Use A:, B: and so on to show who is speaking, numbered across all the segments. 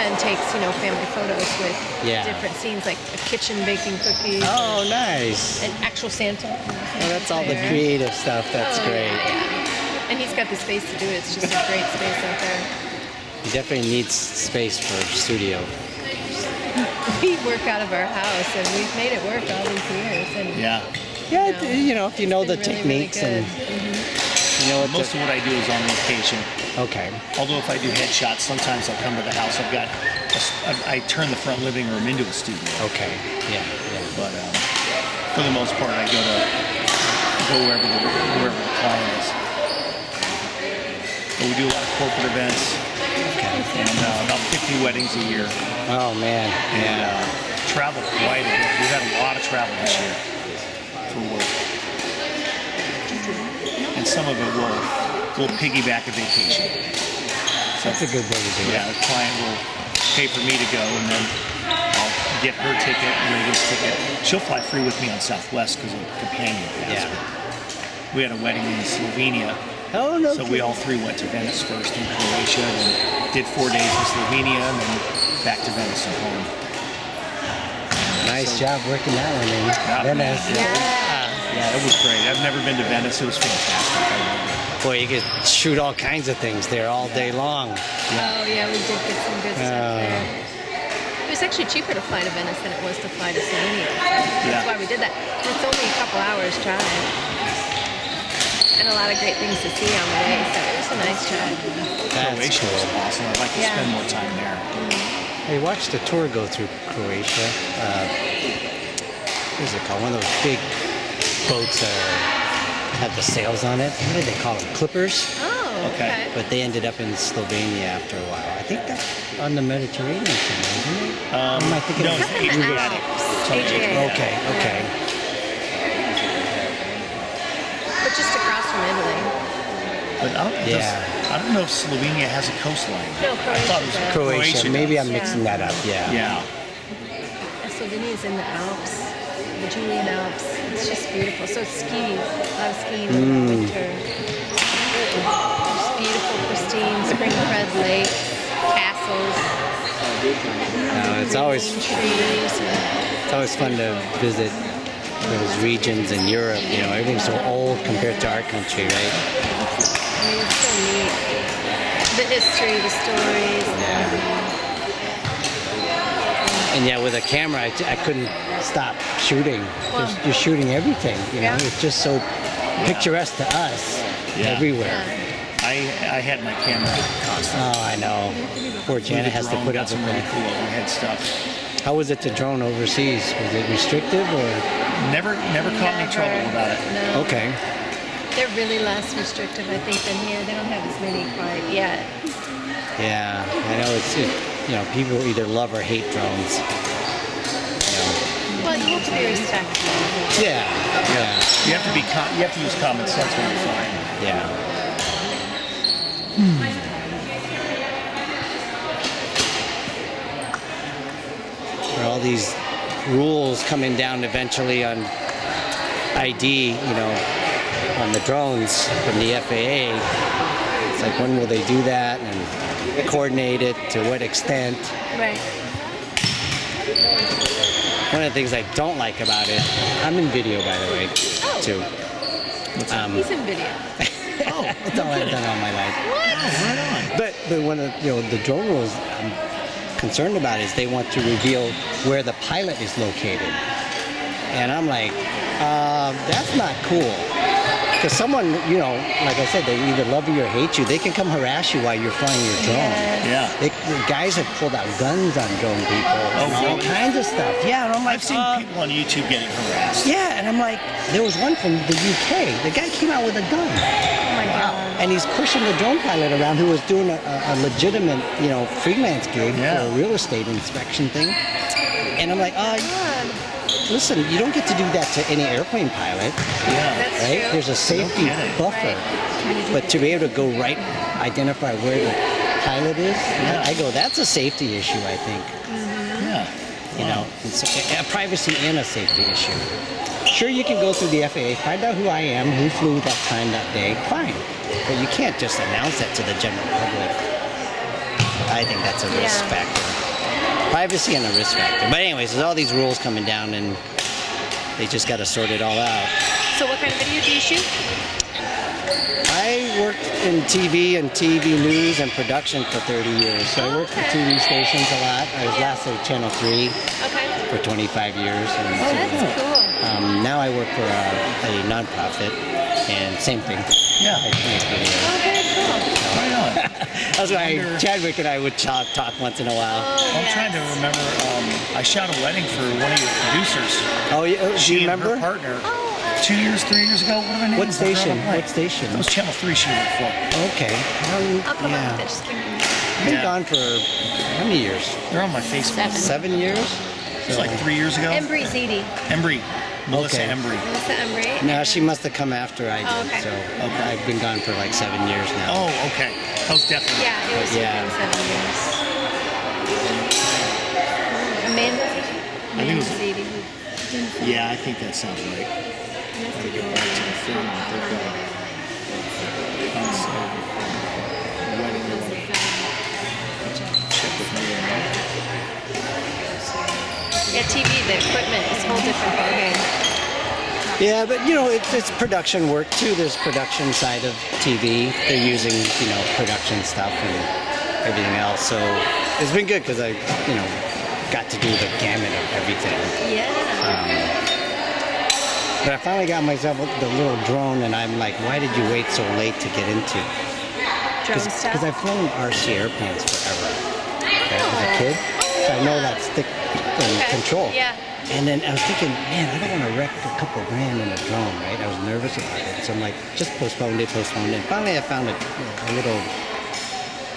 A: then takes, family photos with
B: Yeah.
A: different scenes, like a kitchen baking cookies.
B: Oh, nice.
A: An actual Santa.
B: Well, that's all the creative stuff. That's great.
A: Yeah. And he's got the space to do it. It's just a great space out there.
B: He definitely needs space for a studio.
A: We work out of our house, and we've made it work all these years. And
C: Yeah.
B: Yeah, if you know the
A: it's been
B: techniques
A: really
B: and you know what
C: Most of what I do is on location.
B: Okay.
C: Although if I do headshots, sometimes I'll come to the house. I turn the front living room into a studio.
B: Okay. Yeah.
C: But for the most part, I go wherever the client is. But we do a lot of corporate events,
B: Okay.
C: and about 50 weddings a year.
B: Oh man.
C: And travel quite a bit. We've had a lot of travel this year for work. And some of it will piggyback a vacation.
B: That's a good way to do it.
C: Yeah, the client will pay for me to go, and then I'll get her ticket, Reagan's ticket. She'll fly free with me on Southwest because of companion pass.
B: Yeah.
C: We had a wedding in Slovenia,
B: Oh no.
C: so we all three went to Venice first in Croatia, and did 4 days in Slovenia, and then back to Venice and home.
B: Nice job working that one in. Venice.
C: Yeah, it was great. I've never been to Venice. It was fantastic. I loved it.
B: Boy, you could shoot all kinds of things there all day long.
A: Oh, yeah, we did get some good stuff there. It was actually cheaper to fly to Venice than it was to fly to Slovenia. That's why we did that. And it's only a couple hours drive. And a lot of great things to see on the way, so it was a nice drive.
C: Croatia was awesome. I'd like to spend more time there.
B: I watched a tour go through Croatia. What is it called? One of those big boats that have the sails on it. What do they call them? Clippers?
A: Oh, okay.
C: Okay.
B: But they ended up in Slovenia after a while. I think that's on the Mediterranean somewhere, isn't it? Am I thinking
C: No,
B: of
C: it's Adriatic. It's on the Adriatic.
B: Okay.
A: But just across from Italy.
C: But I don't know if Slovenia has a coastline.
A: No,
C: I thought it was
A: does.
B: Croatia. Maybe
C: does.
B: I'm mixing that up. Yeah.
C: Yeah.
A: Slovenia is in the Alps, the Julian Alps. It's just beautiful. So it's ski, a lot of skiing in the winter. Just beautiful, pristine, spring-fed lakes, castles.
B: It's always
A: trees.
B: It's always fun to visit those regions in Europe. Everything's so old compared to our country, right?
A: I mean, it's so neat. The history, the stories.
B: And yeah, with a camera, I couldn't stop shooting.
A: Wow.
B: You're shooting everything.
A: Yeah.
B: It's just so picturesque to us everywhere.
C: I had my camera constantly.
B: Oh, I know. Poor Janet has to put
C: got
B: up
C: some
B: with
C: really
B: that.
C: cool overhead stuff.
B: How was it to drone overseas? Was it restrictive or?
C: Never caught any trouble about it.
A: No.
B: Okay.
A: They're really less restrictive, I think, than here. They don't have as many quite yet.
B: Yeah, I know people either love or hate drones.
A: Well, you have to be respectful.
B: Yeah.
C: You have to use common sense when you're flying.
B: Yeah. There are all these rules coming down eventually on ID, on the drones from the FAA. It's like, when will they do that and coordinate it, to what extent?
A: Right.
B: One of the things I don't like about it, I'm in video, by the way, too.
A: He's in video.
B: That's all I've done all my life.
C: Right on.
B: But one of the drone rules I'm concerned about is they want to reveal where the pilot is located. And I'm like, that's not cool. Because someone, like I said, they either love you or hate you. They can come harass you while you're flying your drone.
C: Yeah.
B: The guys have pulled out guns on drone people. And all
C: really?
B: kinds of stuff. Yeah, and I'm like,
C: I've seen people on YouTube getting harassed.
B: yeah, and I'm like, there was one from the UK. The guy came out with a gun.
A: Oh my God.
B: And he's pushing the drone pilot around who was doing a legitimate, freelance gig for a real estate inspection thing. And I'm like, listen, you don't get to do that to any airplane pilot,
C: Yeah.
A: That's
B: right?
A: true.
B: There's a safety buffer. But to be able to go identify where the pilot is, I go, that's a safety issue, I think.
C: Yeah.
B: It's a privacy and a safety issue. Sure, you can go through the FAA, find out who I am, who flew that time, that day, fine. But you can't just announce that to the general public. I think that's a risk factor. privacy and a risk factor. But anyways, there's all these rules coming down, and they just got to sort it all out.
A: So what kind of video do you shoot?
B: I worked in TV and TV news and production for 30 years. So I worked for TV stations a lot. I was last at Channel 3 for 25 years. And
A: That's cool.
B: now I work for a nonprofit, and same thing.
C: Yeah.
B: I make videos.
A: Oh, very cool.
C: Right on.
B: That's why Chadwick and I would talk once in a while.
A: Oh,
C: I'm trying to remember. I shot a wedding for one of your producers.
B: Oh, do
C: She
B: you
C: and
B: remember?
C: her partner. 2 years, 3 years ago. What are their names?
B: What station?
C: They're on a
B: What station?
C: That was Channel 3 she worked for.
B: Okay.
A: I'll come up with
B: yeah.
A: it. Just give me a minute.
B: I've been
C: Yeah.
B: gone for how many years?
C: They're on my Facebook.
B: 7 years?
C: It was like 3 years ago.
A: Embry Ziti.
C: Embry. Melissa
B: Okay.
C: Embry.
A: Melissa Embry.
B: No, she must have come after I did.
A: Oh, okay.
B: So I've been gone for like 7 years now.
C: Oh, okay. That was definitely.
A: Yeah, it was
B: Yeah.
A: within 7 years. Amanda Ziti?
C: I think it was-
A: Ziti.
C: Yeah, I think that sounds right. Gotta get back to the film. I think that's wedding they want to check with me.
A: Yeah, TV, the equipment is a whole different ballgame.
B: Yeah, but you know, it's production work too. There's production side of TV. They're using, production stuff and everything else. So it's been good because I, got to do the gamut of everything.
A: Yeah.
B: But I finally got myself the little drone, and I'm like, why did you wait so late to get into?
A: Drone stuff.
B: Because I've flown RC airplanes forever. Okay, as a kid, so I know that stick and control.
A: Yeah.
B: And then I was thinking, man, I don't want to wreck a couple grand in a drone, right? I was nervous about it, so I'm like, just postponed it. And finally, I found a little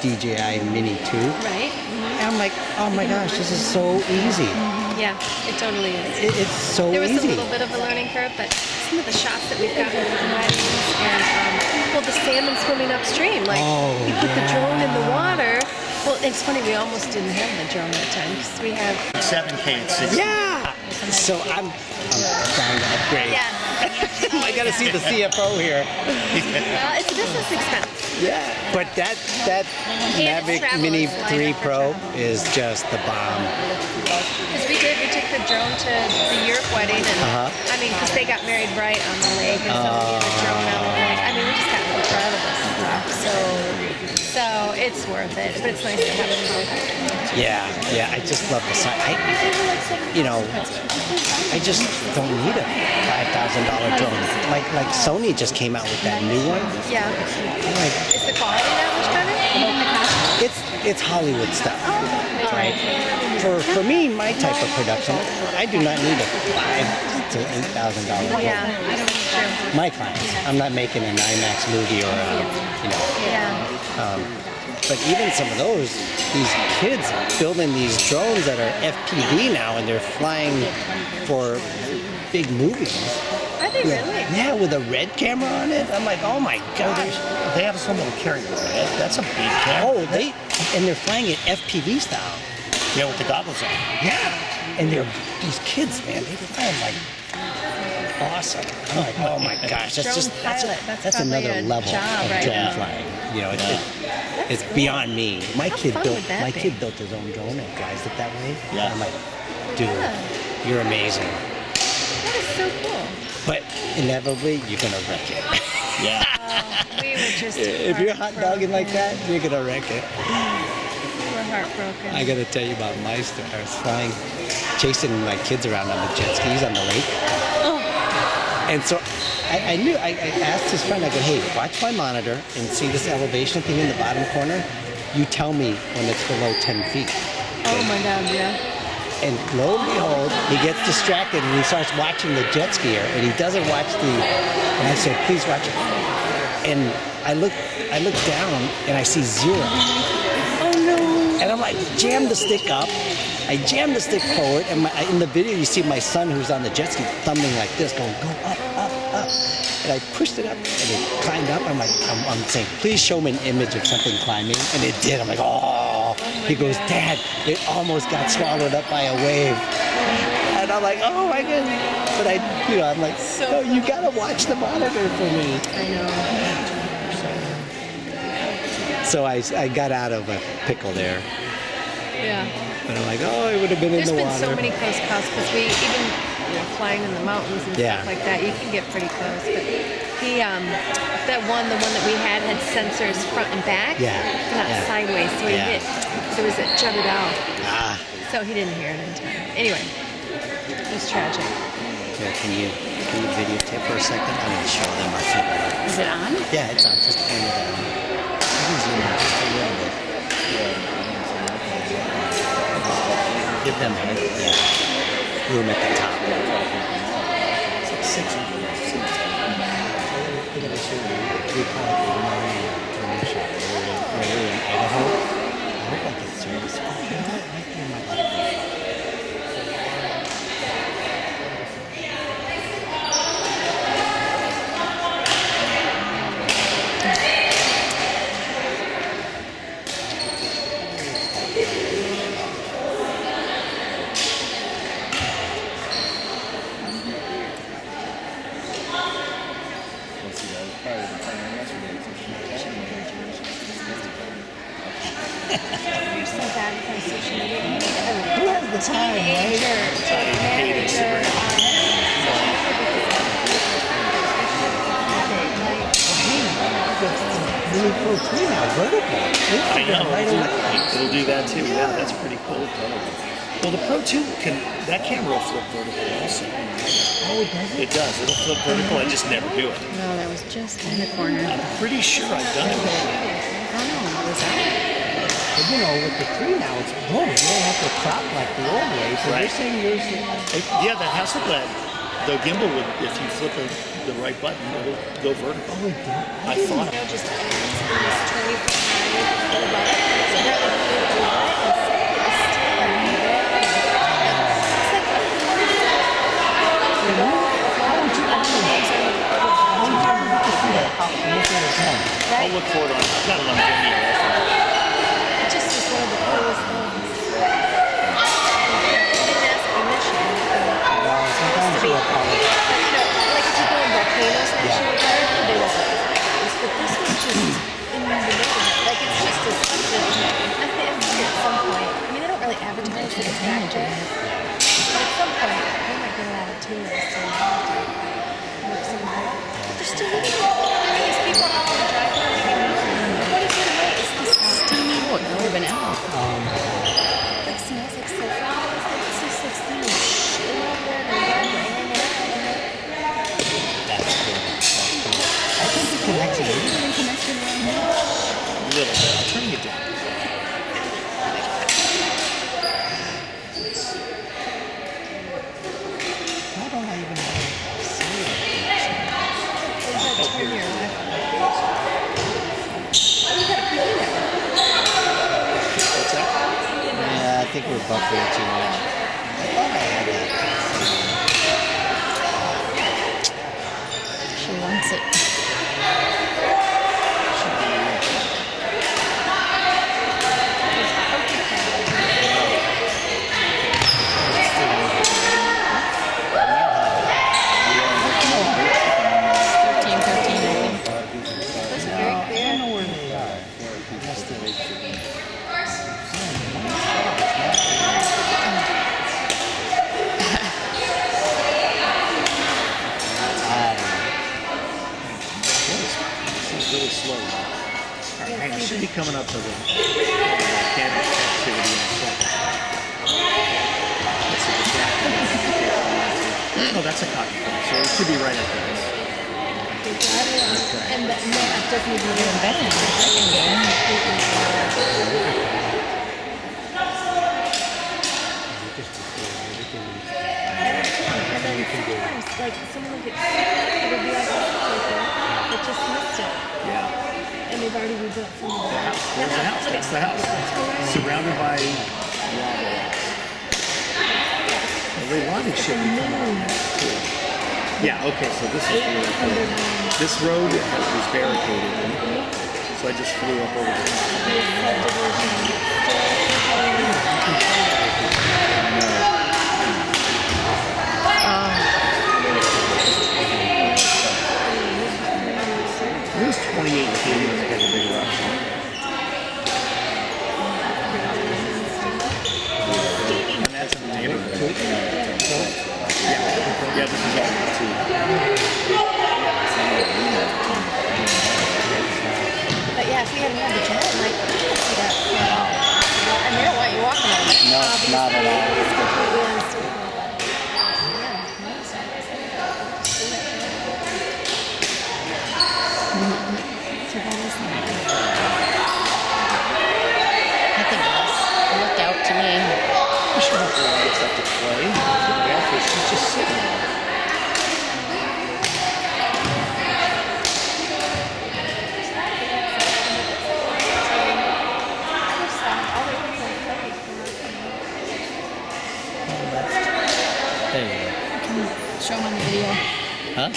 B: DJI Mini 2.
A: Right.
B: And I'm like, oh my gosh, this is so easy.
A: Yeah, it totally is.
B: It's so
A: There was
B: easy.
A: a little bit of a learning curve, but some of the shots that we've gotten from weddings and, the salmon swimming upstream, like you put the drone in the water. Well, it's funny, we almost didn't have the drone that time because we have
C: 7K at 60.
B: Yeah. So I'm trying to upgrade.
A: Yeah.
B: I got to see the CFO here.
A: Well, it's a business expense.
B: Yeah. But that Mavic
A: travel
B: Mini
A: is
B: 3
A: lighter for
B: Pro
A: travel.
B: is just the bomb.
A: Because we took the drone to the Europe wedding, and because they got married right on the lake, and so we had a drone on the lake. We just got really proud of this stuff. So it's worth it, but it's nice to have it.
B: Yeah. I just love the size. I just don't need a $5,000 drone. Like Sony just came out with that new one.
A: Yeah.
B: I'm like,
A: Is the quality that much better?
B: it's Hollywood stuff.
A: All right.
B: For me, my type of production, I do not need a $5,000 to $8,000
A: Yeah.
B: drone.
A: Sure.
B: My clients. I'm not making an IMAX movie or
A: Yeah.
B: But even some of these kids building these drones that are FPV now, and they're flying for big movies.
A: Are they really?
B: Yeah, with a red camera on it. I'm like, oh my gosh.
C: They have some that'll carry red. That's a big camera.
B: Oh, and they're flying it FPV style.
C: Yeah, with the goggles on.
B: Yeah. And these kids, man, they fly like awesome. I'm like, oh my gosh, that's
A: probably
B: another
A: a
B: level
A: job
B: of
A: right
B: drone
A: now.
B: flying. It's beyond me. My kid
A: fun would that be?
B: built his own drone and flies it that way.
C: Yeah.
B: I'm like, dude, you're amazing.
A: That is so cool.
B: But inevitably, you're gonna wreck it.
C: Yeah.
A: We were just
B: If you're hot dogging like that, you're gonna wreck it.
A: We're heartbroken.
B: I gotta tell you about my story. I was chasing my kids around on the jet skis on the lake. And so I knew, I asked his friend, I go, hey, watch my monitor and see this elevation thing in the bottom corner. You tell me when it's below 10 feet.
A: Oh my God, yeah.
B: And lo and behold, he gets distracted and he starts watching the jet skier, and he doesn't watch and I said, please watch it. And I look down and I see 0.
A: Oh no.
B: And I'm like, jam the stick up. I jammed the stick forward, and in the video you see my son who's on the jet ski thumbing like this, going, go up, up, up. And I pushed it up, and it climbed up. I'm like, I'm saying, please show me an image of something climbing. And it did. I'm like, oh. He goes, Dad, it almost got swallowed up by a wave. And I'm like, oh my goodness. But I'm like, no, you gotta watch the monitor for me.
A: I know.
B: So I got out of a pickle there.
A: Yeah.
B: But I'm like, oh, it would have been
A: There's
B: in the
A: been
B: water.
A: so many close calls because we even flying in the mountains and
B: Yeah.
A: stuff like that, you can get pretty close. But he, the one that we had sensors front and back,
B: Yeah.
A: not
B: Yeah.
A: sideways. So he
B: Yeah.
A: hit. There was it jutted out,
B: Ah.
A: so he didn't hear it in time. Anyway, it was tragic.
B: Here, can you videotape for a second? I'm going to show them our footwork.
A: Is it on?
B: Yeah, it's on. Just point it out. You can zoom in just a little bit. Give them room at the top. It's like 6 inches. We're going to show you 3.89 shot. We're in Idaho. I hope I can service it. You know what? Might be in my library.
A: You're so bad with our social media. You need
B: Who has the time, right?
A: manager
B: Really cool too now, vertical.
C: I know.
B: Right away.
C: It'll do that too. Yeah, that's pretty cool. Well, the Pro 2 that camera will flip vertical also.
B: Oh, it does it?
C: It does. It'll flip vertical. I just never do it.
A: No, that was just in the corner.
C: I'm pretty sure I've done it.
A: Oh no, was that?
B: But you know, with the 3 now, it's boom. You don't have to crop like the old way. So
C: Right.
B: you're saying yours
C: Yeah, the Hasselblad, the gimbal would, if you flip the right button, it'll go vertical.
B: oh, it did?
C: I thought.
A: No, just this 20 foot high above it. So now the food over it and set it still. It's like
C: I'll look for it on. I've got it on Vimeo.
A: it just was one of the coolest things. They didn't ask permission.
B: Sometimes you apologize.
A: Like if you go in volcanoes national park, they won't let you use. But this was just in the middle. Like it's just a such a at some point. I mean, they don't really advertise that it's back to it. But at some point, they might get a lot of tourists and look some more. But they're still living there. These people out on the driveway, they get what is it about? It's this steamy wood. Urban out. Like smells like so fresh. It's just like steamy shit over there.
B: That's cool. That's cool. I think the connection
C: A little bit. I'm turning it down.
B: Why don't I even know how to say it?
A: Turn your left. Oh, you got a PD there.
C: What's that?
B: Yeah, I think we're buffering too much. I thought I had that.
A: She wants it.
C: Really slow. All right, hang on. Should be coming up to the camera activity in a second. Let's see the back. Oh, that's a copy phone, so it should be right up there.
A: And that doesn't even get embedded. And then sometimes, like, someone will get sick, it'll be like a that just missed it.
C: Yeah.
A: And they've already rebuilt some of
C: The
A: it.
C: house. There's the house. That's the house. Surrounded by lava. Well, they wanted shit to come out too. Yeah, okay, so this is really cool. This road was barricaded, so I just flew up over the top. It was 2018 when they had the big eruption. gets up to play. Yeah, so she's just sitting there.
B: There you go.
A: Show them on the video.
B: Huh?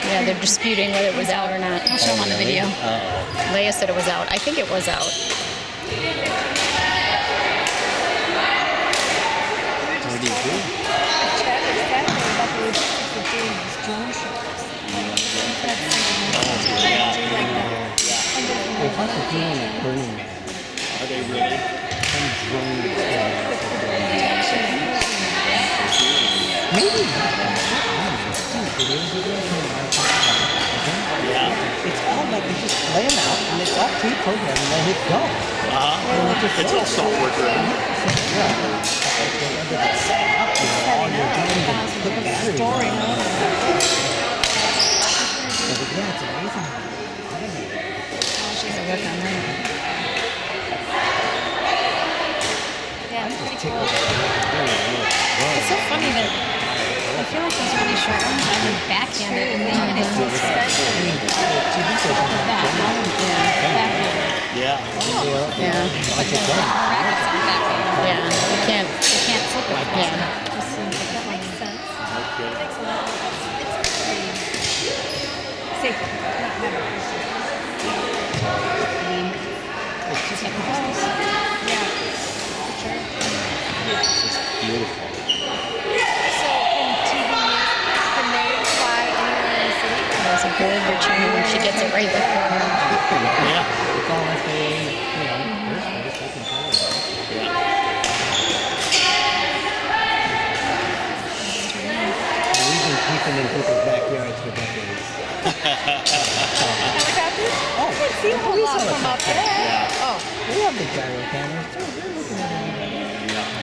A: Yeah, they're disputing whether it was out or not. I'll show them on the video.
B: Uh-oh.
A: Leia said it was out. I think it was out.
B: What do you do? They have to do on a Burning Man.
C: Are they really?
B: Some drone maybe not.
C: Yeah.
B: It's all like you just lay them out and it's all pre-programmed and they hit go.
C: It's all software driven.
B: All your drones and put batteries on them. Yeah, it's amazing.
A: She's gonna work on that. Yeah, it's pretty cool. It's so funny that I feel like those really short ones I would backhand it and then it's so special.
C: Yeah.
A: Yeah. Yeah. You can't flip it. Yeah. That makes sense.
C: Okay.
A: Makes a lot of sense. It's safer. Not better.
B: It's just
A: Yeah. For sure.
B: It's just beautiful.
A: So in TV, can they fly anywhere in the city? There's a good return. She gets it right before her.
C: Yeah.
B: It's all if they, airspace, they control it.
C: Yeah.
B: And we've been keeping in people's backyards for decades.
A: Helicopters?
B: Oh,
A: I can see a whole lot from up there.
C: Yeah.
A: Oh.
B: we have the gyro cameras too.